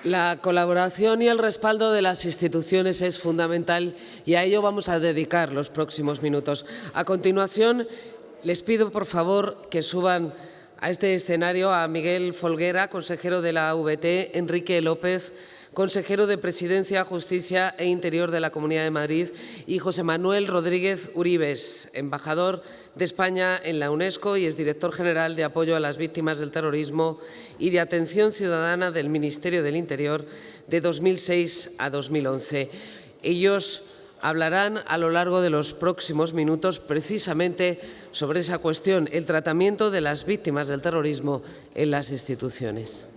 La colaboración y el respaldo de las instituciones es fundamental y a ello vamos a dedicar los próximos minutos. A continuación, les pido por favor que suban a este escenario a Miguel Folguera, consejero de la AVT, Enrique López, consejero de Presidencia, Justicia e Interior de la Comunidad de Madrid, y José Manuel Rodríguez Uribes, embajador de España en la UNESCO y exdirector general de Apoyo a las Víctimas del Terrorismo y de Atención Ciudadana del Ministerio del Interior de 2006 a 2011. Ellos hablarán a lo largo de los próximos minutos precisamente sobre esa cuestión, el tratamiento de las víctimas del terrorismo en las instituciones.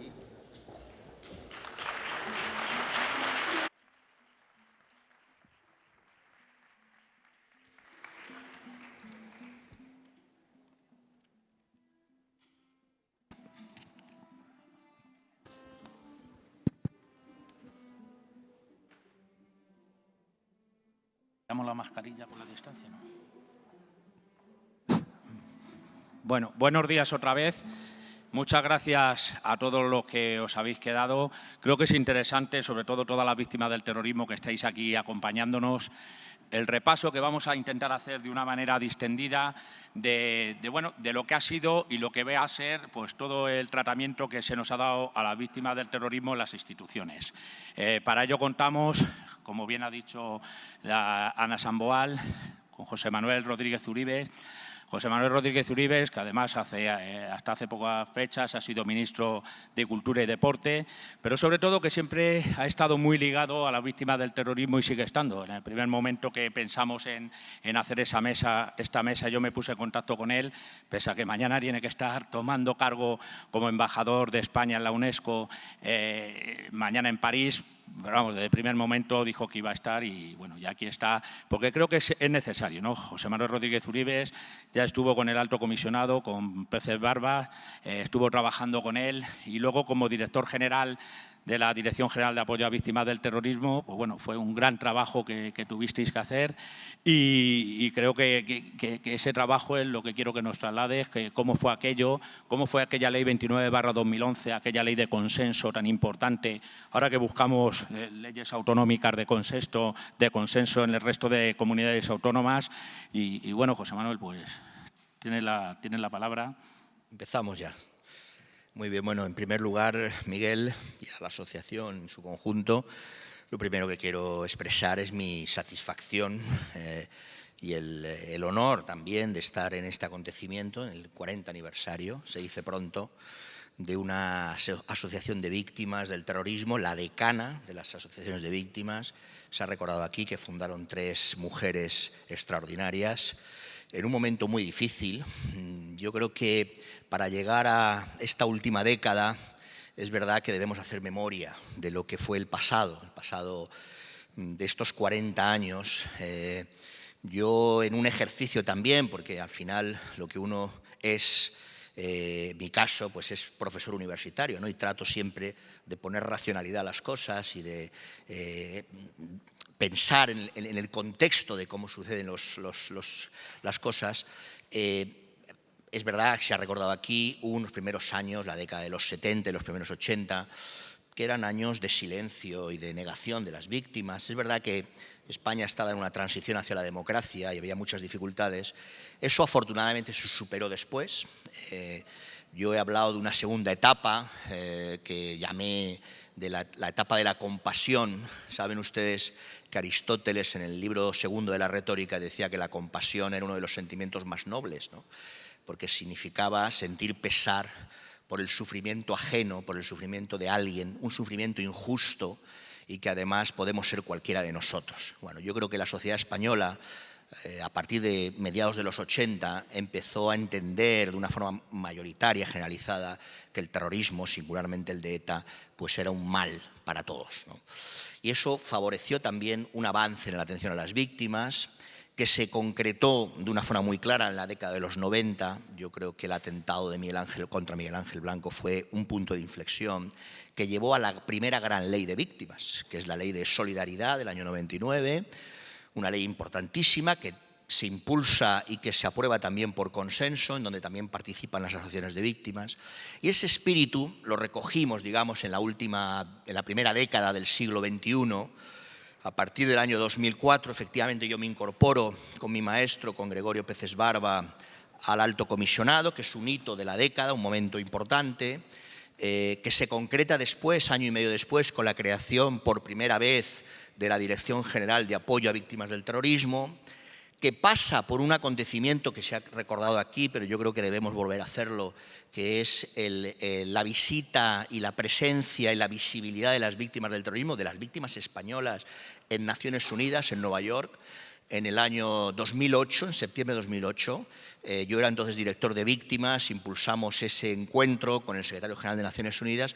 ¿Damos la mascarilla con la distancia? ¿No? Bueno, buenos días otra vez. Muchas gracias a todos los que os habéis quedado. Creo que es interesante, sobre todo todas las víctimas del terrorismo que estáis aquí acompañándonos, el repaso que vamos a intentar hacer de una manera distendida de lo que ha sido y lo que va a ser pues, todo el tratamiento que se nos ha dado a las víctimas del terrorismo en las instituciones. Para ello contamos, como bien ha dicho Ana Samboal, con José Manuel Rodríguez Uribes. José Manuel Rodríguez Uribes, que además hasta hace pocas fechas ha sido ministro de Cultura y Deporte, pero sobre todo que siempre ha estado muy ligado a las víctimas del terrorismo y sigue estando. En el primer momento que pensamos en hacer esta mesa, yo me puse en contacto con él, pese a que mañana tiene que estar tomando cargo como embajador de España en la UNESCO, mañana en París. Pero vamos, desde el primer momento dijo que iba a estar y bueno, ya aquí está, porque creo que es necesario, ¿no? José Manuel Rodríguez Uribes ya estuvo con el alto comisionado, con Pérez Barba, estuvo trabajando con él y luego como director general de la Dirección General de Apoyo a Víctimas del Terrorismo, pues bueno, fue un gran trabajo que tuvisteis que hacer y creo que ese trabajo es lo que quiero que nos traslades, que cómo fue aquella ley 29/2011, aquella ley de consenso tan importante, ahora que buscamos leyes autonómicas de consenso en el resto de comunidades autónomas y bueno, José Manuel, pues tiene la palabra. Empezamos ya. Muy bien, bueno, en primer lugar, Miguel y a la asociación en su conjunto, lo primero que quiero expresar es mi satisfacción y el honor también de estar en este acontecimiento, en el 40 aniversario, se dice pronto, de una asociación de víctimas del terrorismo, la decana de las asociaciones de víctimas. Se ha recordado aquí que fundaron 3 mujeres extraordinarias en un momento muy difícil. Yo creo que para llegar a esta última década es verdad que debemos hacer memoria de lo que fue el pasado de estos 40 años. Yo en un ejercicio también, porque al final lo que uno es, mi caso, pues es profesor universitario, ¿no? Y trato siempre de poner racionalidad a las cosas y de pensar en el contexto de cómo suceden las cosas. Es verdad que se ha recordado aquí unos primeros años, la década de los 70 y los primeros 80, que eran años de silencio y de negación de las víctimas. Es verdad que España estaba en una transición hacia la democracia y había muchas dificultades. Eso afortunadamente se superó después. Yo he hablado de una segunda etapa que llamé de la etapa de la compasión. Saben ustedes que Aristóteles en el libro segundo de la retórica decía que la compasión era uno de los sentimientos más nobles, ¿no? Porque significaba sentir pesar por el sufrimiento ajeno, por el sufrimiento de alguien, un sufrimiento injusto y que además podemos ser cualquiera de nosotros. Bueno, yo creo que la sociedad española, a partir de mediados de los 80, empezó a entender de una forma mayoritaria, generalizada, que el terrorismo, singularmente el de ETA, pues era un mal para todos, ¿no? Y eso favoreció también un avance en la atención a las víctimas, que se concretó de una forma muy clara en la década de los 90. Yo creo que el atentado de contra Miguel Ángel Blanco fue un punto de inflexión que llevó a la primera gran ley de víctimas, que es la Ley de Solidaridad del año 99, una ley importantísima que se impulsa y que se aprueba también por consenso, en donde también participan las asociaciones de víctimas. Y ese espíritu lo recogimos, digamos, en la primera década del siglo XXI. A partir del año 2004, efectivamente, yo me incorporo con mi maestro, con Gregorio Peces Barba, al Alto Comisionado, que es un hito de la década, un momento importante, que se concreta después, año y medio después, con la creación por primera vez de la Dirección General de Apoyo a Víctimas del Terrorismo, que pasa por un acontecimiento que se ha recordado aquí, pero yo creo que debemos volver a hacerlo, que es la visita y la presencia y la visibilidad de las víctimas del terrorismo, de las víctimas españolas en Naciones Unidas, en Nueva York, en el año 2008, en septiembre de 2008. Yo era entonces director de víctimas, impulsamos ese encuentro con el secretario general de Naciones Unidas,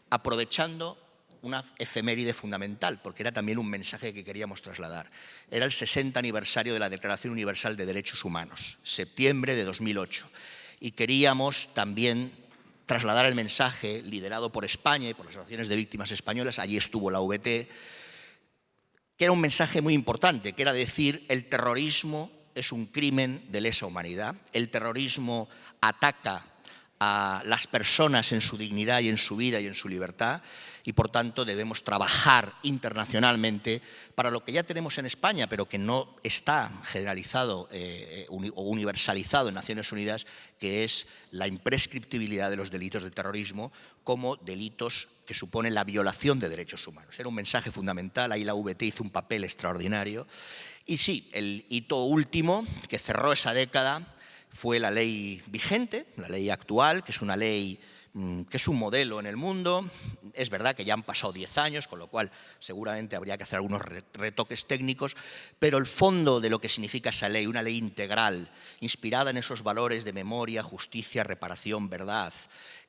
aprovechando una efeméride fundamental, porque era también un mensaje que queríamos trasladar. Era el 60 aniversario de la Declaración Universal de Derechos Humanos, septiembre de 2008. Y queríamos también trasladar el mensaje liderado por España y por las asociaciones de víctimas españolas, allí estuvo la VT, que era un mensaje muy importante, que era decir, el terrorismo es un crimen de lesa humanidad, el terrorismo ataca a las personas en su dignidad y en su vida y en su libertad, y por tanto debemos trabajar internacionalmente para lo que ya tenemos en España, pero que no está generalizado o universalizado en Naciones Unidas, que es la imprescriptibilidad de los delitos de terrorismo como delitos que suponen la violación de derechos humanos. Era un mensaje fundamental, ahí la VT hizo un papel extraordinario. Y sí, el hito último que cerró esa década fue la ley vigente, la ley actual, que es una ley que es un modelo en el mundo. Es verdad que ya han pasado 10 años, con lo cual seguramente habría que hacer algunos retoques técnicos, pero el fondo de lo que significa esa ley, una ley integral, inspirada en esos valores de memoria, justicia, reparación, verdad,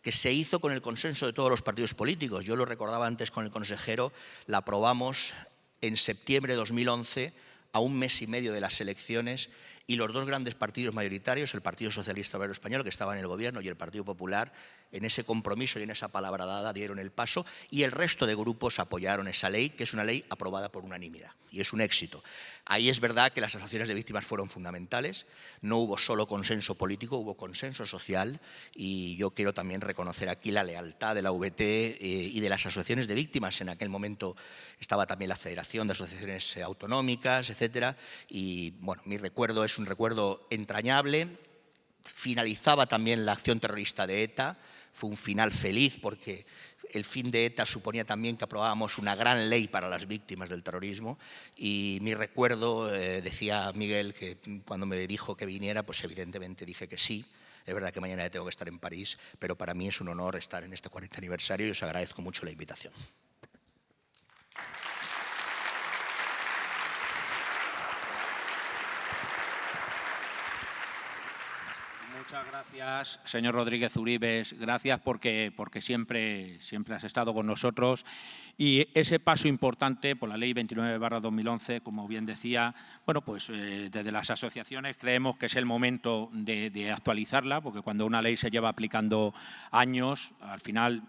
que se hizo con el consenso de todos los partidos políticos. Yo lo recordaba antes con el consejero, la aprobamos en septiembre de 2011, a un mes y medio de las elecciones, y los dos grandes partidos mayoritarios, el Partido Socialista Obrero Español, que estaba en el gobierno, y el Partido Popular, en ese compromiso y en esa palabra dada dieron el paso, y el resto de grupos apoyaron esa ley, que es una ley aprobada por unanimidad, y es un éxito. Ahí es verdad que las asociaciones de víctimas fueron fundamentales, no hubo solo consenso político, hubo consenso social, y yo quiero también reconocer aquí la lealtad de la VT y de las asociaciones de víctimas. En aquel momento estaba también la Federación de Asociaciones Autonómicas, etcétera, y bueno, mi recuerdo es un recuerdo entrañable. Finalizaba también la acción terrorista de ETA, fue un final feliz porque el fin de ETA suponía también que aprobábamos una gran ley para las víctimas del terrorismo, y mi recuerdo, decía Miguel, que cuando me dijo que viniera, pues evidentemente dije que sí. Es verdad que mañana tengo que estar en París, pero para mí es un honor estar en este 40 aniversario y os agradezco mucho la invitación. Muchas gracias, señor Rodríguez Uribes. Gracias porque siempre has estado con nosotros. Y ese paso importante por la Ley 29/2011, como bien decía, bueno, pues desde las asociaciones creemos que es el momento de actualizarla, porque cuando una ley se lleva aplicando años, al final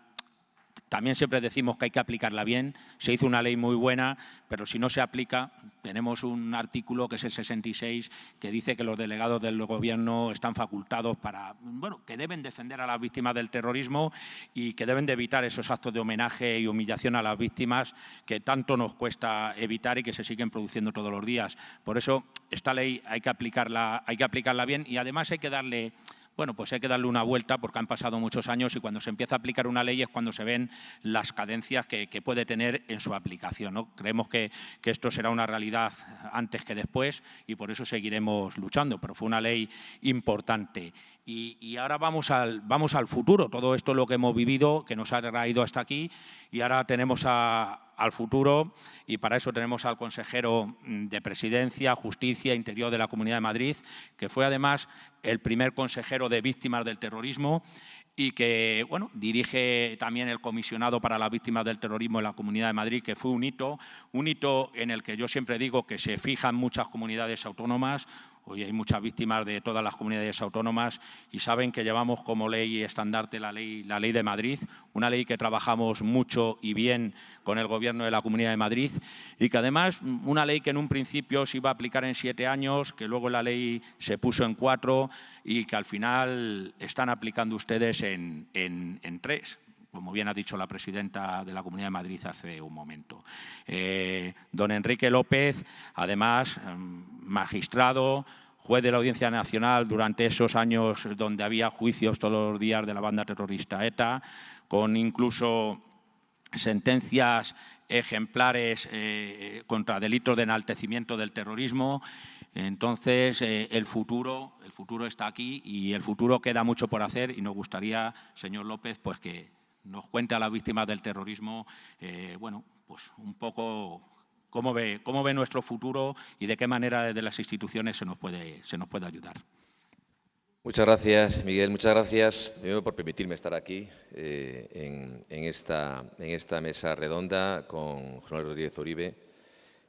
también siempre decimos que hay que aplicarla bien. Se hizo una ley muy buena, pero si no se aplica, tenemos un artículo que es el 66 que dice que los delegados del Gobierno están facultados para, bueno, que deben defender a las víctimas del terrorismo y que deben de evitar esos actos de homenaje y humillación a las víctimas que tanto nos cuesta evitar y que se siguen produciendo todos los días. Por eso esta ley hay que aplicarla bien, y además hay que darle... Bueno, pues hay que darle una vuelta porque han pasado muchos años, y cuando se empieza a aplicar una ley es cuando se ven las cadencias que puede tener en su aplicación, ¿no? Creemos que esto será una realidad antes que después, y por eso seguiremos luchando, pero fue una ley importante. Y ahora vamos al futuro. Todo esto es lo que hemos vivido, que nos ha traído hasta aquí, y ahora tenemos al futuro, y para eso tenemos al consejero de Presidencia, Justicia e Interior de la Comunidad de Madrid, que fue además el primer consejero de víctimas del terrorismo, y que bueno, dirige también el comisionado para las víctimas del terrorismo en la Comunidad de Madrid, que fue un hito en el que yo siempre digo que se fijan muchas comunidades autónomas. Hoy hay muchas víctimas de todas las comunidades autónomas y saben que llevamos como ley y estandarte la ley de Madrid, una ley que trabajamos mucho y bien con el Gobierno de la Comunidad de Madrid y que además una ley que en un principio se iba a aplicar en 7 años, que luego la ley se puso en 4 y que al final están aplicando ustedes en 3. Como bien ha dicho la presidenta de la Comunidad de Madrid hace un momento. Don Enrique López, además, magistrado, juez de la Audiencia Nacional durante esos años donde había juicios todos los días de la banda terrorista ETA, con incluso sentencias ejemplares contra delitos de enaltecimiento del terrorismo. Entonces, el futuro está aquí y el futuro queda mucho por hacer y nos gustaría, señor López, pues que nos cuente a las víctimas del terrorismo, bueno, pues un poco cómo ve nuestro futuro y de qué manera desde las instituciones se nos puede ayudar. Muchas gracias, Miguel. Muchas gracias primero por permitirme estar aquí en esta mesa redonda con José Manuel Rodríguez Uribe,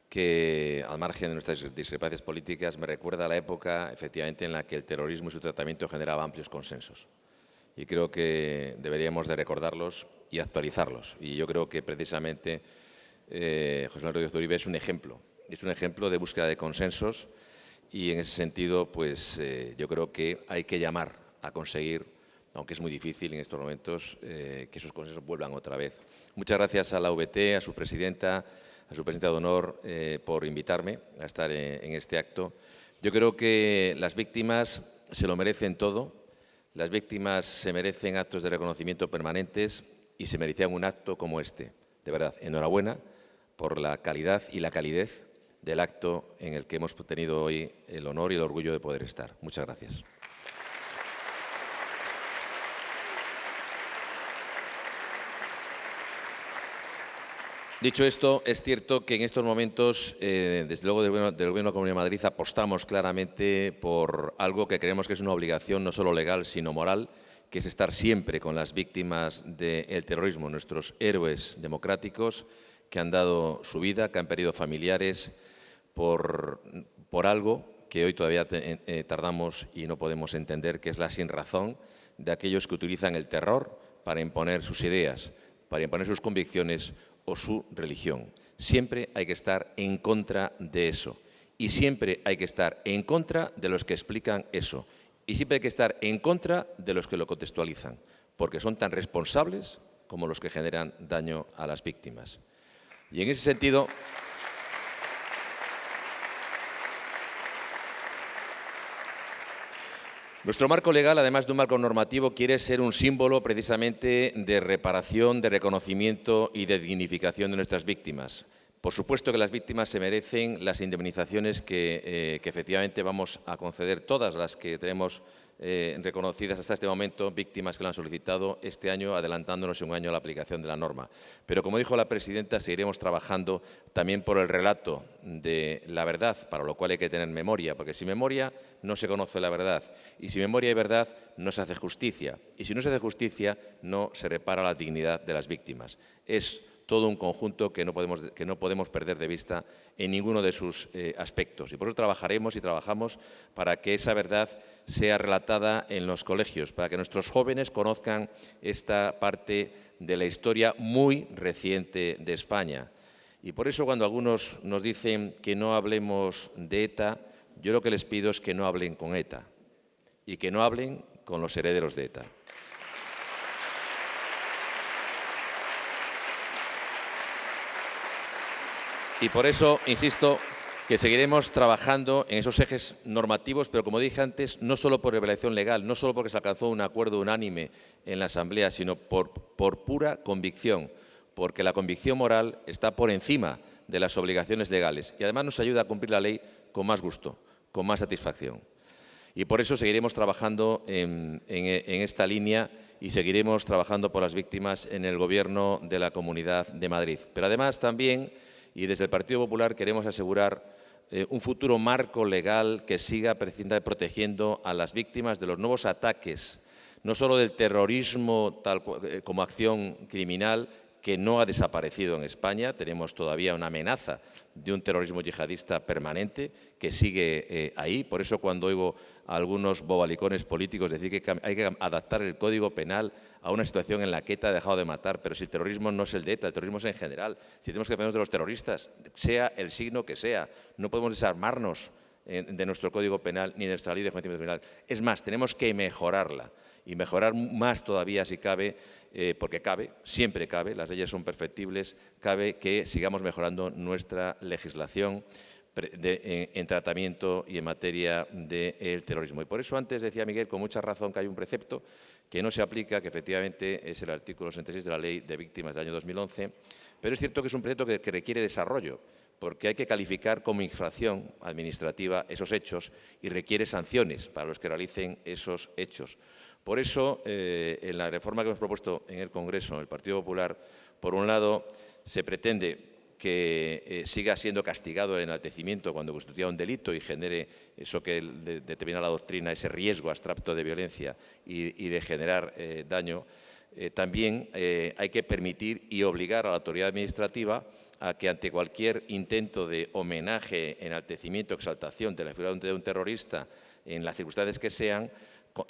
que al margen de nuestras discrepancias políticas me recuerda a la época efectivamente en la que el terrorismo y su tratamiento generaba amplios consensos. Y creo que deberíamos de recordarlos y actualizarlos. Y yo creo que precisamente José Manuel Rodríguez Uribe es un ejemplo de búsqueda de consensos y en ese sentido pues yo creo que hay que llamar a conseguir, aunque es muy difícil en estos momentos, que esos consensos vuelvan otra vez. Muchas gracias a la VT, a su presidenta de honor por invitarme a estar en este acto. Yo creo que las víctimas se lo merecen todo. Las víctimas se merecen actos de reconocimiento permanentes y se merecían un acto como este. De verdad, enhorabuena por la calidad y la calidez del acto en el que hemos tenido hoy el honor y el orgullo de poder estar. Muchas gracias. Dicho esto, es cierto que en estos momentos, desde luego del Gobierno de la Comunidad de Madrid, apostamos claramente por algo que creemos que es una obligación no solo legal, sino moral, que es estar siempre con las víctimas del terrorismo, nuestros héroes democráticos que han dado su vida, que han perdido familiares por algo que hoy todavía tardamos y no podemos entender, que es la sinrazón de aquellos que utilizan el terror para imponer sus ideas, para imponer sus convicciones o su religión. Siempre hay que estar en contra de eso y siempre hay que estar en contra de los que explican eso y siempre hay que estar en contra de los que lo contextualizan, porque son tan responsables como los que generan daño a las víctimas. Y en ese sentido, nuestro marco legal, además de un marco normativo, quiere ser un símbolo precisamente de reparación, de reconocimiento y de dignificación de nuestras víctimas. Por supuesto que las víctimas se merecen las indemnizaciones que efectivamente vamos a conceder, todas las que tenemos reconocidas hasta este momento, víctimas que lo han solicitado este año, adelantándonos un año a la aplicación de la norma. Pero, como dijo la presidenta, seguiremos trabajando también por el relato de la verdad, para lo cual hay que tener memoria, porque sin memoria no se conoce la verdad, y sin memoria y verdad no se hace justicia, y si no se hace justicia no se repara la dignidad de las víctimas. Es todo un conjunto que no podemos perder de vista en ninguno de sus aspectos. Y por eso trabajaremos y trabajamos para que esa verdad sea relatada en los colegios, para que nuestros jóvenes conozcan esta parte de la historia muy reciente de España. Y por eso, cuando algunos nos dicen que no hablemos de ETA, yo lo que les pido es que no hablen con ETA y que no hablen con los herederos de ETA. Y por eso, insisto, que seguiremos trabajando en esos ejes normativos, pero como dije antes, no solo por revelación legal, no solo porque se alcanzó un acuerdo unánime en la Asamblea, sino por pura convicción, porque la convicción moral está por encima de las obligaciones legales y además nos ayuda a cumplir la ley con más gusto, con más satisfacción. Y por eso seguiremos trabajando en esta línea y seguiremos trabajando por las víctimas en el Gobierno de la Comunidad de Madrid. Pero además también, y desde el Partido Popular, queremos asegurar un futuro marco legal que siga protegiendo a las víctimas de los nuevos ataques, no solo del terrorismo como acción criminal, que no ha desaparecido en España. Tenemos todavía una amenaza de un terrorismo yihadista permanente que sigue ahí. Por eso, cuando oigo a algunos bobalicones políticos decir que hay que adaptar el Código Penal a una situación en la que ETA ha dejado de matar, pero si el terrorismo no es el de ETA, el terrorismo es en general. Si tenemos que defendernos de los terroristas, sea el signo que sea, no podemos desarmarnos de nuestro Código Penal ni de nuestra Ley de Enjuiciamiento Criminal. Es más, tenemos que mejorarla y mejorar más todavía si cabe, porque cabe, siempre cabe, las leyes son perfectibles, cabe que sigamos mejorando nuestra legislación en tratamiento y en materia del terrorismo. Y por eso antes decía Miguel con mucha razón que hay un precepto que no se aplica, que efectivamente es el artículo 66 de la Ley de Víctimas del año 2011, pero es cierto que es un precepto que requiere desarrollo, porque hay que calificar como infracción administrativa esos hechos y requiere sanciones para los que realicen esos hechos. Por eso, en la reforma que hemos propuesto en el Congreso, en el Partido Popular, por un lado, se pretende que siga siendo castigado el enaltecimiento cuando constituya un delito y genere eso que determina la doctrina, ese riesgo abstracto de violencia y de generar daño. También hay que permitir y obligar a la autoridad administrativa a que ante cualquier intento de homenaje, enaltecimiento, exaltación de la figura de un terrorista en las circunstancias que sean,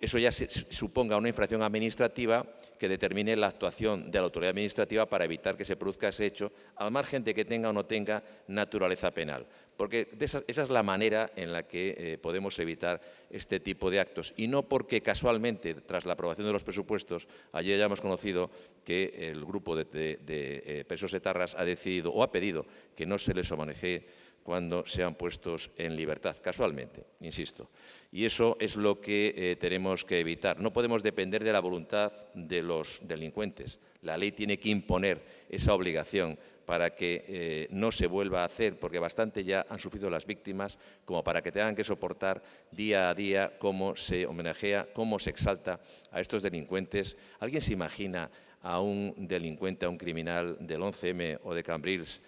eso ya suponga una infracción administrativa que determine la actuación de la autoridad administrativa para evitar que se produzca ese hecho, al margen de que tenga o no tenga naturaleza penal. Porque esa es la manera en la que podemos evitar este tipo de actos. Y no porque casualmente, tras la aprobación de los presupuestos, ayer ya hemos conocido que el grupo de presos etarras ha decidido o ha pedido que no se les homenajee cuando sean puestos en libertad, casualmente, insisto. Y eso es lo que tenemos que evitar. No podemos depender de la voluntad de los delincuentes. La ley tiene que imponer esa obligación para que no se vuelva a hacer, porque bastante ya han sufrido las víctimas como para que tengan que soportar día a día cómo se homenajea, cómo se exalta a estos delincuentes. ¿Alguien se imagina a un delincuente, a un criminal del 11M o de Cambrils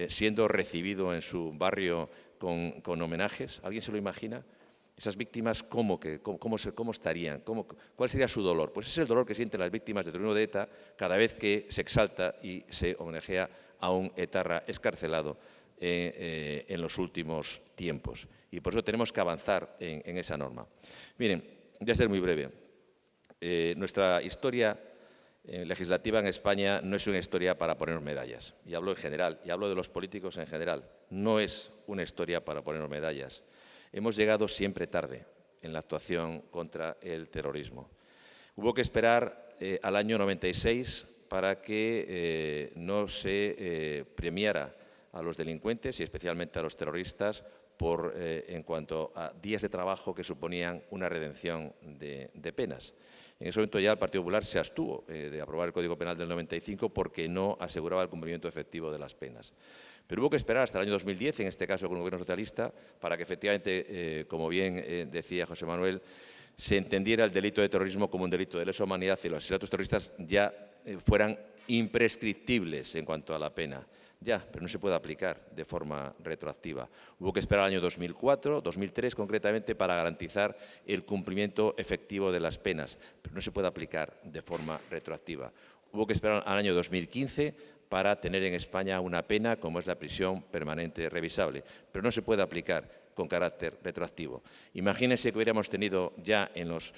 siendo recibido en su barrio con homenajes? ¿Alguien se lo imagina? Esas víctimas, ¿cómo estarían? ¿Cuál sería su dolor? Pues es el dolor que sienten las víctimas del terrorismo de ETA cada vez que se exalta y se homenajea a un etarra excarcelado en los últimos tiempos. Y por eso tenemos que avanzar en esa norma. Miren, voy a ser muy breve. Nuestra historia legislativa en España no es una historia para ponernos medallas. Y hablo en general, y hablo de los políticos en general. No es una historia para ponernos medallas. Hemos llegado siempre tarde en la actuación contra el terrorismo. Hubo que esperar al año 96 para que no se premiara a los delincuentes y especialmente a los terroristas en cuanto a días de trabajo que suponían una redención de penas. En ese momento ya el Partido Popular se abstuvo de aprobar el Código Penal del 95 porque no aseguraba el cumplimiento efectivo de las penas. Pero hubo que esperar hasta el año 2010, en este caso con el Gobierno socialista, para que efectivamente, como bien decía José Manuel, se entendiera el delito de terrorismo como un delito de lesa humanidad y los asesinatos terroristas ya fueran imprescriptibles en cuanto a la pena. Ya, pero no se puede aplicar de forma retroactiva. Hubo que esperar al año 2004, 2003 concretamente, para garantizar el cumplimiento efectivo de las penas, pero no se puede aplicar de forma retroactiva. Hubo que esperar al año 2015 para tener en España una pena como es la prisión permanente revisable, pero no se puede aplicar con carácter retroactivo. Imagínense que hubiéramos tenido ya en los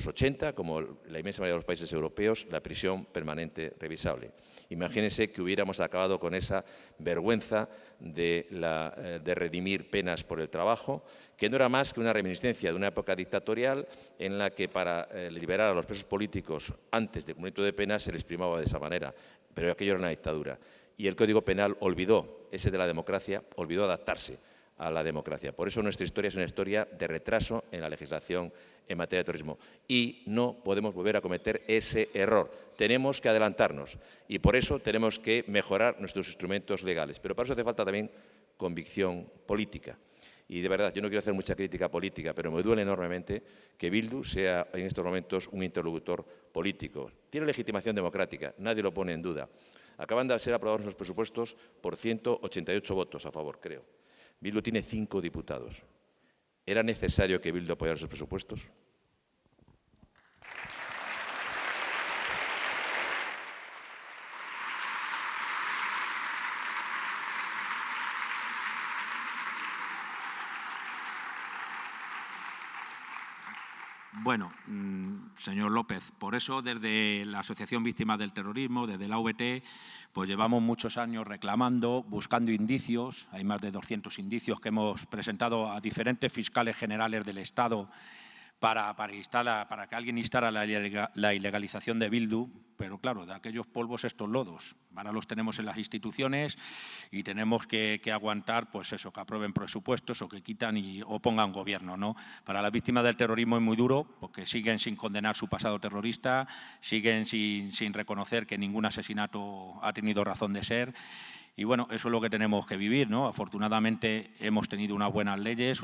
80, como la inmensa mayoría de los países europeos, la prisión permanente revisable. Imagínense que hubiéramos acabado con esa vergüenza de redimir penas por el trabajo, que no era más que una reminiscencia de una época dictatorial en la que para liberar a los presos políticos antes del cumplimiento de penas se les primaba de esa manera, pero aquello era una dictadura. Y el Código Penal olvidó, ese de la democracia, olvidó adaptarse a la democracia. Por eso nuestra historia es una historia de retraso en la legislación en materia de terrorismo. Y no podemos volver a cometer ese error. Tenemos que adelantarnos y por eso tenemos que mejorar nuestros instrumentos legales. Pero para eso hace falta también convicción política. Y de verdad, yo no quiero hacer mucha crítica política, pero me duele enormemente que Bildu sea en estos momentos un interlocutor político. Tiene legitimación democrática, nadie lo pone en duda. Acaban de ser aprobados los presupuestos por 188 votos a favor, creo. Bildu tiene 5 diputados. ¿Era necesario que Bildu apoyara esos presupuestos? Bueno, señor López, por eso desde la Asociación Víctimas del Terrorismo, desde la AVT, pues llevamos muchos años reclamando, buscando indicios. Hay más de 200 indicios que hemos presentado a diferentes fiscales generales del Estado para que alguien instara la ilegalización de Bildu, pero claro, de aquellos polvos estos lodos. Ahora los tenemos en las instituciones y tenemos que aguantar, pues eso, que aprueben presupuestos o que quitan o pongan gobierno, ¿no? Para las víctimas del terrorismo es muy duro porque siguen sin condenar su pasado terrorista, siguen sin reconocer que ningún asesinato ha tenido razón de ser. Y bueno, eso es lo que tenemos que vivir, ¿no? Afortunadamente hemos tenido unas leyes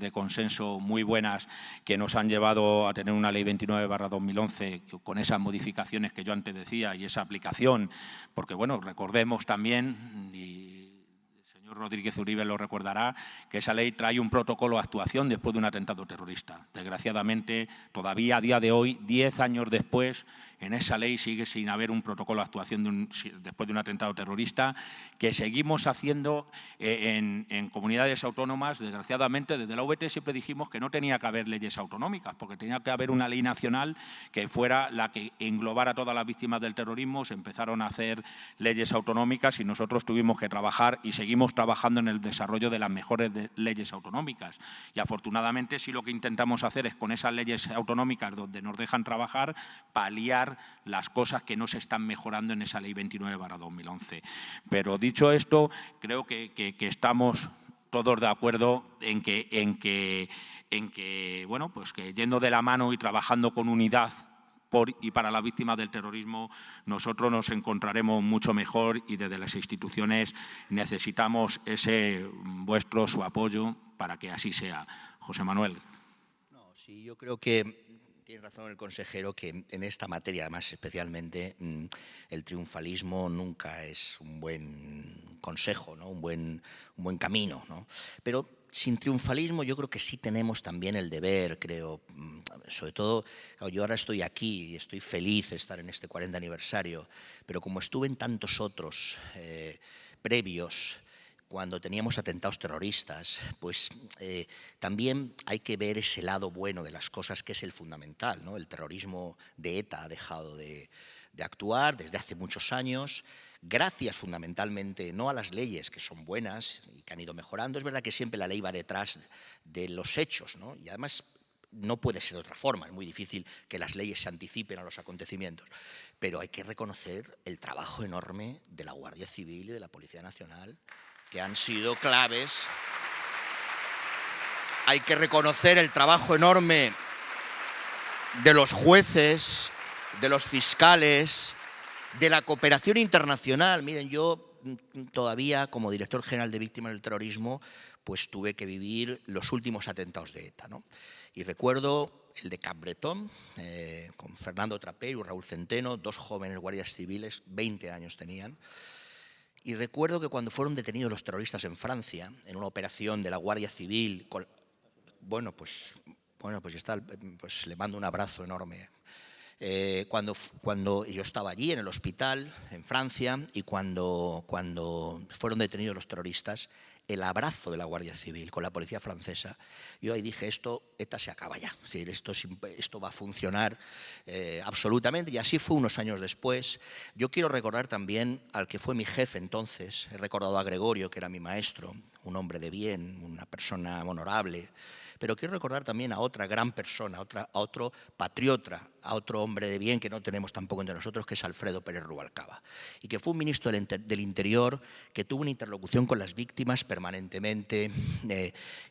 de consenso muy buenas que nos han llevado a tener una ley 29/2011 con esas modificaciones que yo antes decía y esa aplicación, porque bueno, recordemos también, y el señor Rodríguez Uribe lo recordará, que esa ley trae un protocolo de actuación después de un atentado terrorista. Desgraciadamente, todavía a día de hoy, 10 años después, en esa ley sigue sin haber un protocolo de actuación después de un atentado terrorista, que seguimos haciendo en comunidades autónomas. Desgraciadamente, desde la AVT siempre dijimos que no tenía que haber leyes autonómicas, porque tenía que haber una ley nacional que fuera la que englobara a todas las víctimas del terrorismo. Se empezaron a hacer leyes autonómicas y nosotros tuvimos que trabajar y seguimos trabajando en el desarrollo de las mejores leyes autonómicas. Y afortunadamente sí lo que intentamos hacer es con esas leyes autonómicas donde nos dejan trabajar, paliar las cosas que no se están mejorando en esa ley 29/2011. Pero dicho esto, creo que estamos todos de acuerdo en que bueno, pues que yendo de la mano y trabajando con unidad y para las víctimas del terrorismo, nosotros nos encontraremos mucho mejor y desde las instituciones necesitamos su apoyo para que así sea. José Manuel. No, sí, yo creo que tiene razón el consejero que en esta materia, además especialmente, el triunfalismo nunca es un buen consejo, ¿no? un buen camino, ¿no? Pero sin triunfalismo yo creo que sí tenemos también el deber, creo, sobre todo, yo ahora estoy aquí y estoy feliz de estar en este 40 aniversario, pero como estuve en tantos otros previos, cuando teníamos atentados terroristas, pues también hay que ver ese lado bueno de las cosas, que es el fundamental, ¿no? El terrorismo de ETA ha dejado de actuar desde hace muchos años, gracias fundamentalmente no a las leyes, que son buenas y que han ido mejorando. Es verdad que siempre la ley va detrás de los hechos, ¿no? Y además no puede ser de otra forma, es muy difícil que las leyes se anticipen a los acontecimientos, pero hay que reconocer el trabajo enorme de la Guardia Civil y de la Policía Nacional, que han sido claves. Hay que reconocer el trabajo enorme de los jueces, de los fiscales, de la cooperación internacional. Miren, yo todavía, como director general de Víctimas del Terrorismo, pues tuve que vivir los últimos atentados de ETA, ¿no? Y recuerdo el de Capbreton, con Fernando Trapero y Raúl Centeno, dos jóvenes guardias civiles, 20 años tenían. Y recuerdo que cuando fueron detenidos los terroristas en Francia, en una operación de la Guardia Civil, pues le mando un abrazo enorme. Cuando yo estaba allí en el hospital en Francia y cuando fueron detenidos los terroristas, el abrazo de la Guardia Civil con la policía francesa, yo ahí dije, ETA se acaba ya, es decir, esto va a funcionar absolutamente, y así fue unos años después. Yo quiero recordar también al que fue mi jefe entonces, he recordado a Gregorio, que era mi maestro, un hombre de bien, una persona honorable, pero quiero recordar también a otra gran persona, a otro patriota, a otro hombre de bien que no tenemos tampoco entre nosotros, que es Alfredo Pérez Rubalcaba, y que fue un ministro del Interior que tuvo una interlocución con las víctimas permanentemente,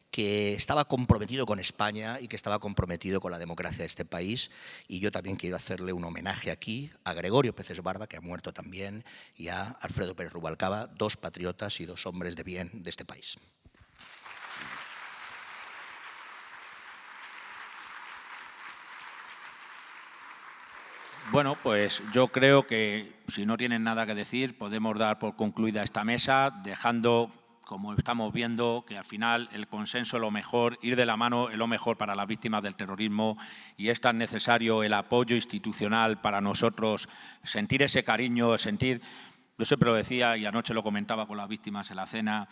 que estaba comprometido con España y que estaba comprometido con la democracia de este país. Y yo también quiero hacerle un homenaje aquí a Gregorio Peces Barba, que ha muerto también, y a Alfredo Pérez Rubalcaba, dos patriotas y dos hombres de bien de este país. Bueno, pues yo creo que si no tienen nada que decir, podemos dar por concluida esta mesa, dejando, como estamos viendo, que al final el consenso es lo mejor, ir de la mano es lo mejor para las víctimas del terrorismo, y es tan necesario el apoyo institucional para nosotros, sentir ese cariño, yo siempre lo decía y anoche lo comentaba con las víctimas en la cena,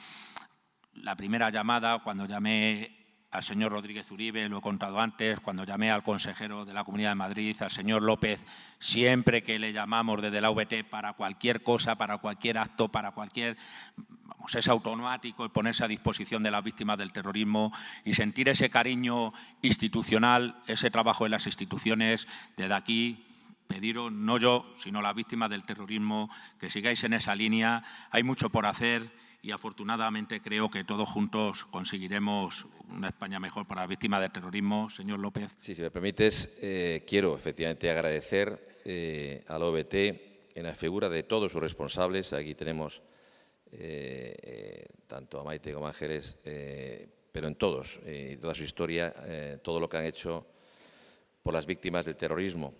la primera llamada, cuando llamé al señor Rodríguez Uribe, lo he contado antes, cuando llamé al consejero de la Comunidad de Madrid, al señor López, siempre que le llamamos desde la VT para cualquier cosa, para cualquier acto, para cualquier... Vamos, es automático el ponerse a disposición de las víctimas del terrorismo y sentir ese cariño institucional, ese trabajo en las instituciones. Desde aquí, pediros, no yo, sino las víctimas del terrorismo, que sigáis en esa línea. Hay mucho por hacer y afortunadamente creo que todos juntos conseguiremos una España mejor para las víctimas del terrorismo. Señor López. Sí, si me permites, quiero efectivamente agradecer a la OVT en la figura de todos sus responsables. Aquí tenemos tanto a Maite como a Ángeles, pero en todos, toda su historia, todo lo que han hecho por las víctimas del terrorismo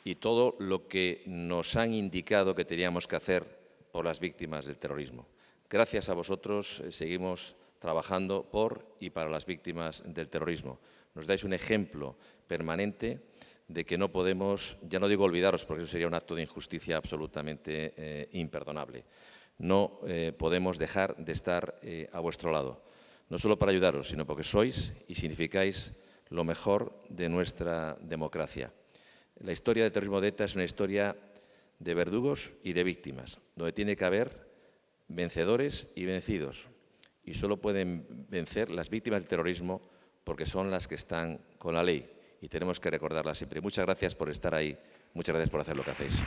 y todo lo que nos han indicado que teníamos que hacer por las víctimas del terrorismo. Gracias a vosotros seguimos trabajando por y para las víctimas del terrorismo. Nos dais un ejemplo permanente de que no podemos, ya no digo olvidaros, porque eso sería un acto de injusticia absolutamente imperdonable. No podemos dejar de estar a vuestro lado, no solo para ayudaros, sino porque sois y significáis lo mejor de nuestra democracia. La historia del terrorismo de ETA es una historia de verdugos y de víctimas, donde tiene que haber vencedores y vencidos. Y solo pueden vencer las víctimas del terrorismo porque son las que están con la ley. Y tenemos que recordarlas siempre. Muchas gracias por estar ahí. Muchas gracias por hacer lo que hacéis.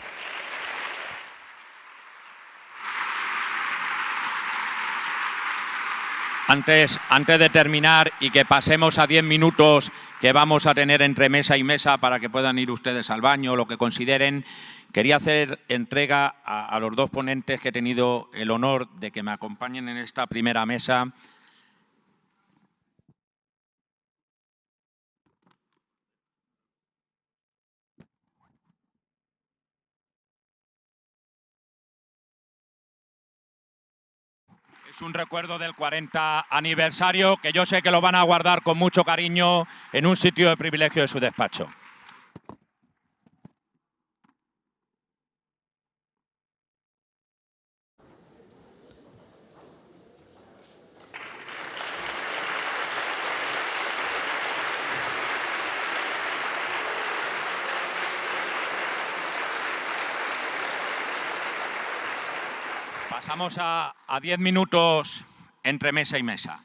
Antes de terminar y que pasemos a 10 minutos que vamos a tener entre mesa y mesa para que puedan ir ustedes al baño o lo que consideren, quería hacer entrega a los dos ponentes que he tenido el honor de que me acompañen en esta primera mesa. Es un recuerdo del 40 aniversario que yo sé que lo van a guardar con mucho cariño en un sitio de privilegio de su despacho. Pasamos a 10 minutos entre mesa y mesa.